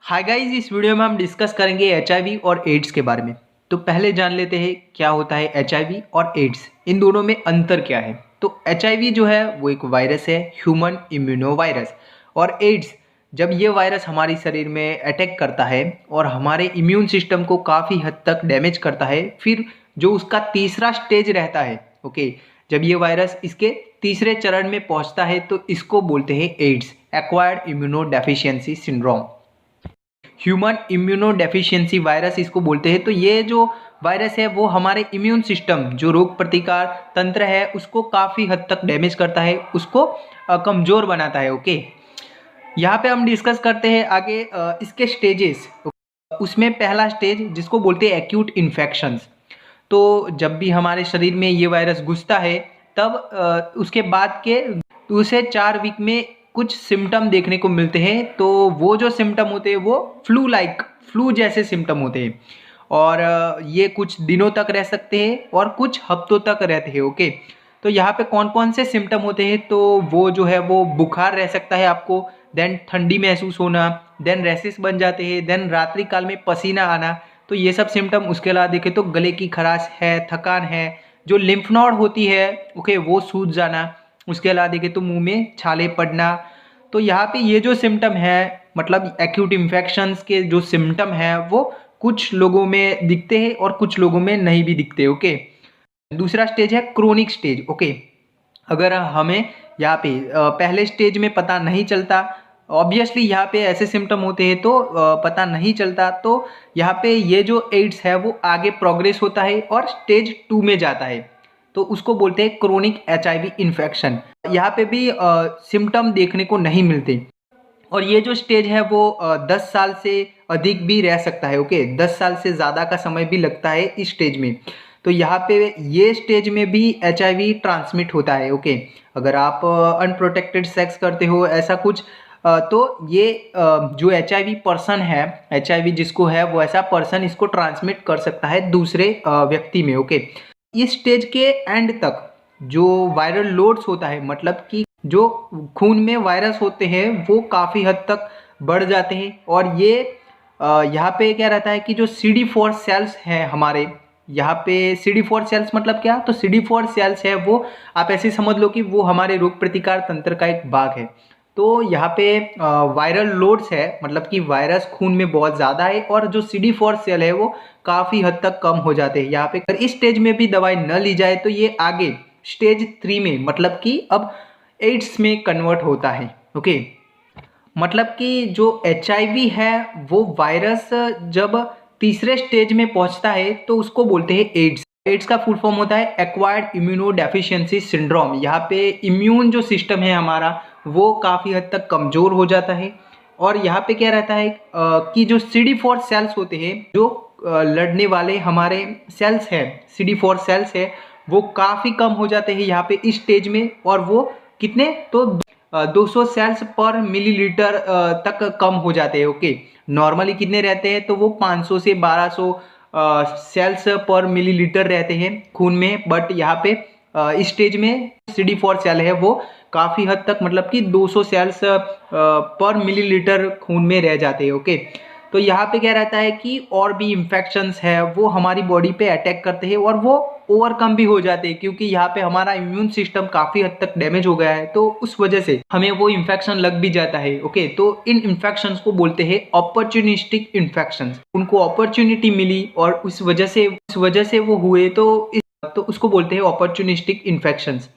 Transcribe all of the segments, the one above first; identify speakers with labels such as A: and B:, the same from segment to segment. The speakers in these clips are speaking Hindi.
A: हाय गाइस, इस वीडियो में हम डिस्कस करेंगे एचआईवी और एड्स के बारे में। तो पहले जान लेते हैं क्या होता है एचआईवी और एड्स, इन दोनों में अंतर क्या है। तो एचआईवी जो है वो एक वायरस है, ह्यूमन इम्यूनो वायरस। और एड्स, जब ये वायरस हमारे शरीर में अटैक करता है और हमारे इम्यून सिस्टम को काफ़ी हद तक डैमेज करता है, फिर जो उसका तीसरा स्टेज रहता है, ओके, जब ये वायरस इसके तीसरे चरण में पहुंचता है तो इसको बोलते हैं AIDS, acquired immunodeficiency syndrome. Human immunodeficiency virus इसको बोलते हैं। तो ये जो वायरस है वो हमारे इम्यून सिस्टम, जो रोग प्रतिकार तंत्र है, उसको काफ़ी हद तक डैमेज करता है, उसको कमज़ोर बनाता है। ओके, यहाँ पे हम डिस्कस करते हैं आगे इसके स्टेजेस। उसमें पहला स्टेज जिसको बोलते हैं एक्यूट इन्फेक्शंस। तो जब भी हमारे शरीर में ये वायरस घुसता है तब उसके बाद के 2 से 4 वीक में कुछ सिम्टम देखने को मिलते हैं। तो वो जो सिम्टम होते हैं वो फ्लू जैसे सिम्टम होते हैं। और ये कुछ दिनों तक रह सकते हैं और कुछ हफ्तों तक रहते हैं। ओके, तो यहाँ पे कौन कौन से सिम्टम होते हैं, तो वो जो है वो बुखार रह सकता है आपको, देन ठंडी महसूस होना, देन रैसेस बन जाते हैं, देन रात्रि काल में पसीना आना। तो ये सब सिम्टम। उसके अलावा देखें तो गले की खराश है, थकान है, जो लिम्फ नोड होती है, ओके, वो सूज जाना। उसके अलावा देखें तो मुंह में छाले पड़ना। तो यहाँ पे ये जो सिम्टम है, मतलब एक्यूट इन्फेक्शंस के जो सिम्टम है वो कुछ लोगों में दिखते हैं और कुछ लोगों में नहीं भी दिखते। ओके, दूसरा स्टेज है क्रोनिक स्टेज। ओके, अगर हमें यहाँ पे पहले स्टेज में पता नहीं चलता, ऑब्वियसली यहाँ पे ऐसे सिम्टम होते हैं तो पता नहीं चलता, तो यहाँ पे ये जो एड्स है वो आगे प्रोग्रेस होता है और स्टेज 2 में जाता है। तो उसको बोलते हैं क्रोनिक एचआईवी इन्फेक्शन। यहाँ पे भी सिम्टम देखने को नहीं मिलते। और ये जो स्टेज है वो 10 साल से अधिक भी रह सकता है। ओके, 10 साल से ज़्यादा का समय भी लगता है इस स्टेज में। तो यहाँ पे ये स्टेज में भी एचआईवी ट्रांसमिट होता है। ओके, अगर आप अनप्रोटेक्टेड सेक्स करते हो ऐसा कुछ, तो ये जो एचआईवी पर्सन है, एचआईवी जिसको है वो ऐसा पर्सन इसको ट्रांसमिट कर सकता है दूसरे व्यक्ति में। ओके, इस स्टेज के एंड तक जो वायरल लोड्स होता है, मतलब कि जो खून में वायरस होते हैं वो काफ़ी हद तक बढ़ जाते हैं। और ये यहाँ पे क्या रहता है कि जो CD4 सेल्स हैं हमारे, यहाँ पे CD4 सेल्स मतलब क्या, तो CD4 सेल्स है वो, आप ऐसे समझ लो कि वो हमारे रोग प्रतिकार तंत्र का एक भाग है। तो यहाँ पे वायरल लोड्स है, मतलब कि वायरस खून में बहुत ज़्यादा है और जो CD4 सेल है वो काफ़ी हद तक कम हो जाते हैं। यहाँ पे अगर इस स्टेज में भी दवाई न ली जाए तो ये आगे स्टेज 3 में, मतलब कि अब एड्स में कन्वर्ट होता है। ओके, मतलब कि जो एचआईवी है वो वायरस जब तीसरे स्टेज में पहुंचता है तो उसको बोलते हैं एड्स। एड्स का फुल फॉर्म होता है एक्वायर्ड इम्यूनो डेफिशिएंसी सिंड्रोम। यहाँ पे इम्यून जो सिस्टम है हमारा वो काफ़ी हद तक कमज़ोर हो जाता है। और यहाँ पे क्या रहता है कि जो CD4 सेल्स होते हैं, जो लड़ने वाले हमारे सेल्स हैं, CD4 सेल्स है, वो काफ़ी कम हो जाते हैं यहाँ पे इस स्टेज में। और वो कितने, तो 200 सेल्स पर मिलीलीटर तक कम हो जाते हैं। ओके, नॉर्मली कितने रहते हैं, तो वो 500 से 1200 सेल्स पर मिलीलीटर रहते हैं खून में। बट यहाँ पे इस स्टेज में CD4 सेल है वो काफ़ी हद तक, मतलब कि 200 सेल्स पर मिलीलीटर खून में रह जाते हैं। ओके, तो यहाँ पे क्या रहता है कि और भी इन्फेक्शंस है वो हमारी बॉडी पे अटैक करते हैं और वो ओवरकम भी हो जाते हैं, क्योंकि यहाँ पे हमारा इम्यून सिस्टम काफ़ी हद तक डैमेज हो गया है, तो उस वजह से हमें वो इन्फेक्शन लग भी जाता है। ओके, तो इन इन्फेक्शंस को बोलते हैं अपॉर्चुनिस्टिक इन्फेक्शंस। उनको अपॉर्चुनिटी मिली और उस वजह से वो हुए, तो उसको बोलते हैं अपॉर्चुनिस्टिक इन्फेक्शंस।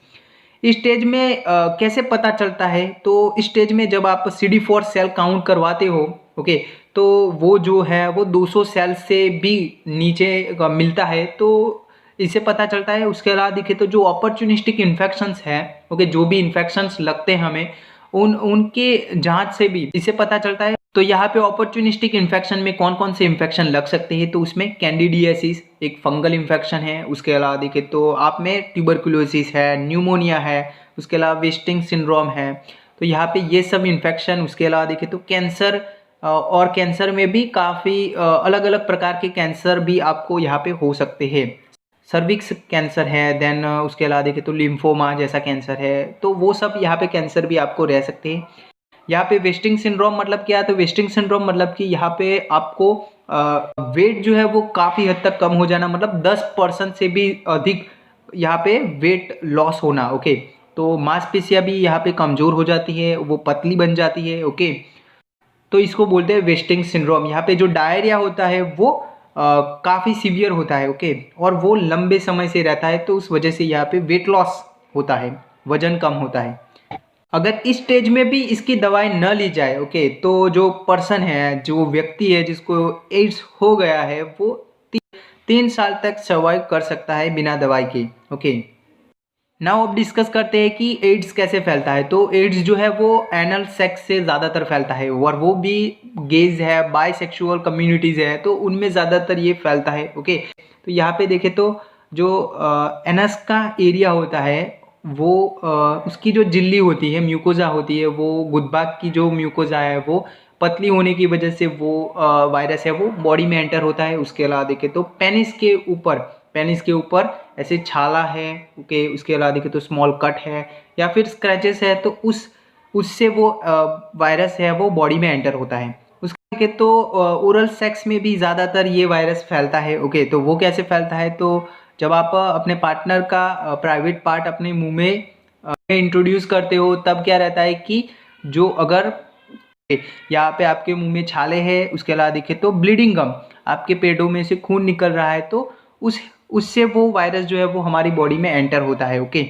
A: इस स्टेज में कैसे पता चलता है, तो इस स्टेज में जब आप CD4 सेल काउंट करवाते हो, ओके, तो वो जो है वो 200 सेल से भी नीचे मिलता है, तो इससे पता चलता है। उसके अलावा दिखे तो जो अपॉर्चुनिस्टिक इन्फेक्शंस हैं, ओके, जो भी इन्फेक्शंस लगते हैं हमें, उनके जांच से भी इससे पता चलता है। तो यहाँ पे अपॉर्चुनिस्टिक इन्फेक्शन में कौन कौन से इन्फेक्शन लग सकते हैं, तो उसमें कैंडिडियासिस एक फंगल इन्फेक्शन है। उसके अलावा देखें तो आप में ट्यूबरकुलोसिस है, न्यूमोनिया है, उसके अलावा वेस्टिंग सिंड्रोम है। तो यहाँ पे ये सब इन्फेक्शन। उसके अलावा देखें तो कैंसर, और कैंसर में भी काफ़ी अलग अलग प्रकार के कैंसर भी आपको यहाँ पे हो सकते हैं। सर्विक्स कैंसर है, देन उसके अलावा देखें तो लिम्फोमा जैसा कैंसर है, तो वो सब यहाँ पे कैंसर भी आपको रह सकते हैं। यहाँ पे वेस्टिंग सिंड्रोम मतलब क्या है, तो वेस्टिंग सिंड्रोम मतलब कि यहाँ पे आपको वेट जो है वो काफ़ी हद तक कम हो जाना, मतलब 10% से भी अधिक यहाँ पे वेट लॉस होना। ओके, तो मांसपेशियाँ भी यहाँ पे कमज़ोर हो जाती है, वो पतली बन जाती है। ओके, तो इसको बोलते हैं वेस्टिंग सिंड्रोम। यहाँ पे जो डायरिया होता है वो काफ़ी सीवियर होता है। ओके, और वो लंबे समय से रहता है, तो उस वजह से यहाँ पे वेट लॉस होता है, वजन कम होता है। अगर इस स्टेज में भी इसकी दवाई न ली जाए, ओके, तो जो पर्सन है, जो व्यक्ति है जिसको एड्स हो गया है, वो 3 साल तक सर्वाइव कर सकता है बिना दवाई के। ओके, नाउ अब डिस्कस करते हैं कि एड्स कैसे फैलता है। तो एड्स जो है वो एनल सेक्स से ज़्यादातर फैलता है, और वो भी गेज है, बाइसेक्सुअल कम्युनिटीज़ है, तो उनमें ज़्यादातर ये फैलता है। ओके, तो यहाँ पे देखें तो जो एनस का एरिया होता है वो उसकी जो झिल्ली होती है, म्यूकोजा होती है, वो गुदबाग की जो म्यूकोजा है वो पतली होने की वजह से वो वायरस है वो बॉडी में एंटर होता है। उसके अलावा देखें तो पेनिस के ऊपर ऐसे छाला है। ओके, उसके अलावा देखें तो स्मॉल कट है या फिर स्क्रैचेस है, तो उससे वो वायरस है वो बॉडी में एंटर होता है। उसके देखें तो ओरल सेक्स में भी ज़्यादातर ये वायरस फैलता है। ओके, तो वो कैसे फैलता है, तो जब आप अपने पार्टनर का प्राइवेट पार्ट अपने मुंह में इंट्रोड्यूस करते हो, तब क्या रहता है कि जो अगर यहाँ पे आपके मुंह में छाले हैं, उसके अलावा देखें तो ब्लीडिंग गम, आपके पेटों में से खून निकल रहा है, तो उससे वो वायरस जो है वो हमारी बॉडी में एंटर होता है। ओके,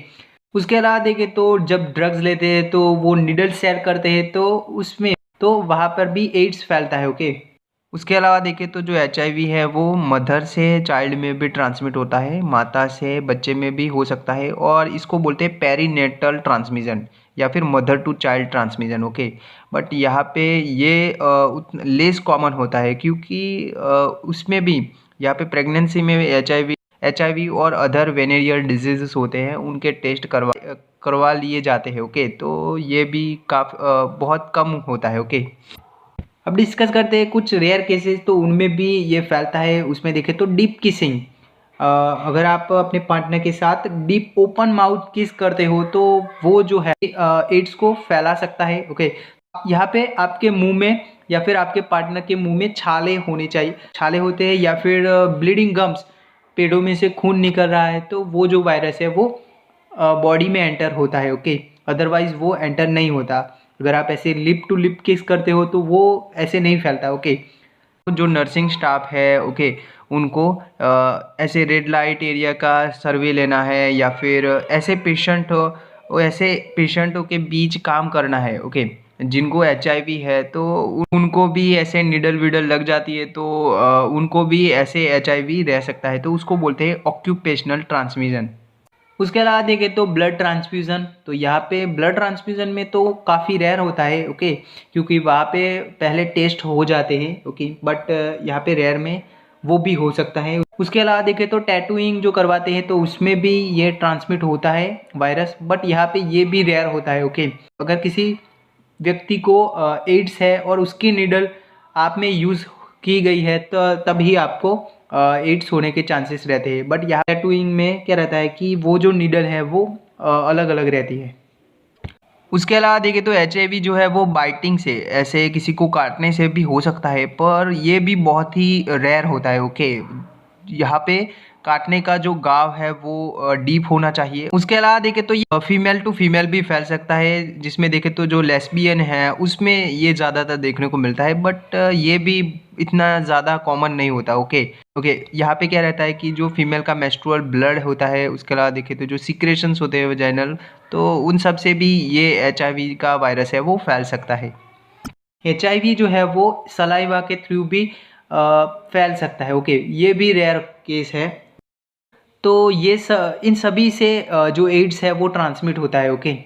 A: उसके अलावा देखें तो जब ड्रग्स लेते हैं तो वो निडल शेयर करते हैं, तो उसमें तो वहाँ पर भी एड्स फैलता है। ओके, उसके अलावा देखें तो जो HIV है वो मदर से चाइल्ड में भी ट्रांसमिट होता है, माता से बच्चे में भी हो सकता है, और इसको बोलते हैं पेरीनेटल ट्रांसमिशन या फिर mother to child transmission. Okay, but यहाँ पे ये लेस कॉमन होता है, क्योंकि उसमें भी यहाँ पे प्रेगनेंसी में HIV और अदर वेनेरियल डिजीजेस होते हैं, उनके टेस्ट करवा लिए जाते हैं। ओके, तो ये भी बहुत कम होता है। ओके, अब डिस्कस करते हैं कुछ रेयर केसेस, तो उनमें भी ये फैलता है। उसमें देखें तो डीप किसिंग, अगर आप अपने पार्टनर के साथ डीप ओपन माउथ किस करते हो, तो वो जो है एड्स को फैला सकता है। ओके, यहाँ पे आपके मुंह में या फिर आपके पार्टनर के मुंह में छाले होने चाहिए, छाले होते हैं या फिर ब्लीडिंग गम्स, पेड़ों में से खून निकल रहा है, तो वो जो वायरस है वो बॉडी में एंटर होता है। ओके, अदरवाइज वो एंटर नहीं होता। अगर आप ऐसे लिप टू लिप किस करते हो तो वो ऐसे नहीं फैलता। ओके, जो नर्सिंग स्टाफ है, ओके, उनको ऐसे रेड लाइट एरिया का सर्वे लेना है, या फिर ऐसे पेशेंटों के बीच काम करना है। ओके, जिनको HIV है, तो उनको भी ऐसे निडल विडल लग जाती है, तो उनको भी ऐसे HIV रह सकता है, तो उसको बोलते हैं ऑक्यूपेशनल ट्रांसमिशन। उसके अलावा देखें तो ब्लड ट्रांसफ्यूज़न, तो यहाँ पे ब्लड ट्रांसफ्यूज़न में तो काफ़ी रेयर होता है। ओके, क्योंकि वहाँ पे पहले टेस्ट हो जाते हैं। ओके, बट यहाँ पे रेयर में वो भी हो सकता है। उसके अलावा देखें तो टैटूइंग जो करवाते हैं, तो उसमें भी ये ट्रांसमिट होता है वायरस, बट यहाँ पे ये भी रेयर होता है। ओके, अगर किसी व्यक्ति को एड्स है और उसकी निडल आप में यूज़ की गई है, तो तभी आपको एड्स होने के चांसेस रहते हैं। बट यहाँ टैटूइंग में क्या रहता है कि वो जो नीडल है वो अलग अलग रहती है। उसके अलावा देखें तो HIV जो है वो बाइटिंग से, ऐसे किसी को काटने से भी हो सकता है, पर ये भी बहुत ही रेयर होता है। ओके, यहाँ पे काटने का जो घाव है वो डीप होना चाहिए। उसके अलावा देखें तो ये फीमेल टू फीमेल भी फैल सकता है, जिसमें देखें तो जो लेस्बियन है उसमें ये ज़्यादातर देखने को मिलता है, बट ये भी इतना ज़्यादा कॉमन नहीं होता। ओके, यहाँ पे क्या रहता है कि जो फीमेल का मेंस्ट्रुअल ब्लड होता है, उसके अलावा देखें तो जो सिक्रेशंस होते हैं वजाइनल, तो उन सब से भी ये HIV का वायरस है वो फैल सकता है। HIV जो है वो सलाइवा के थ्रू भी फैल सकता है। ओके, ये भी रेयर केस है। तो इन सभी से जो एड्स है वो ट्रांसमिट होता है। ओके,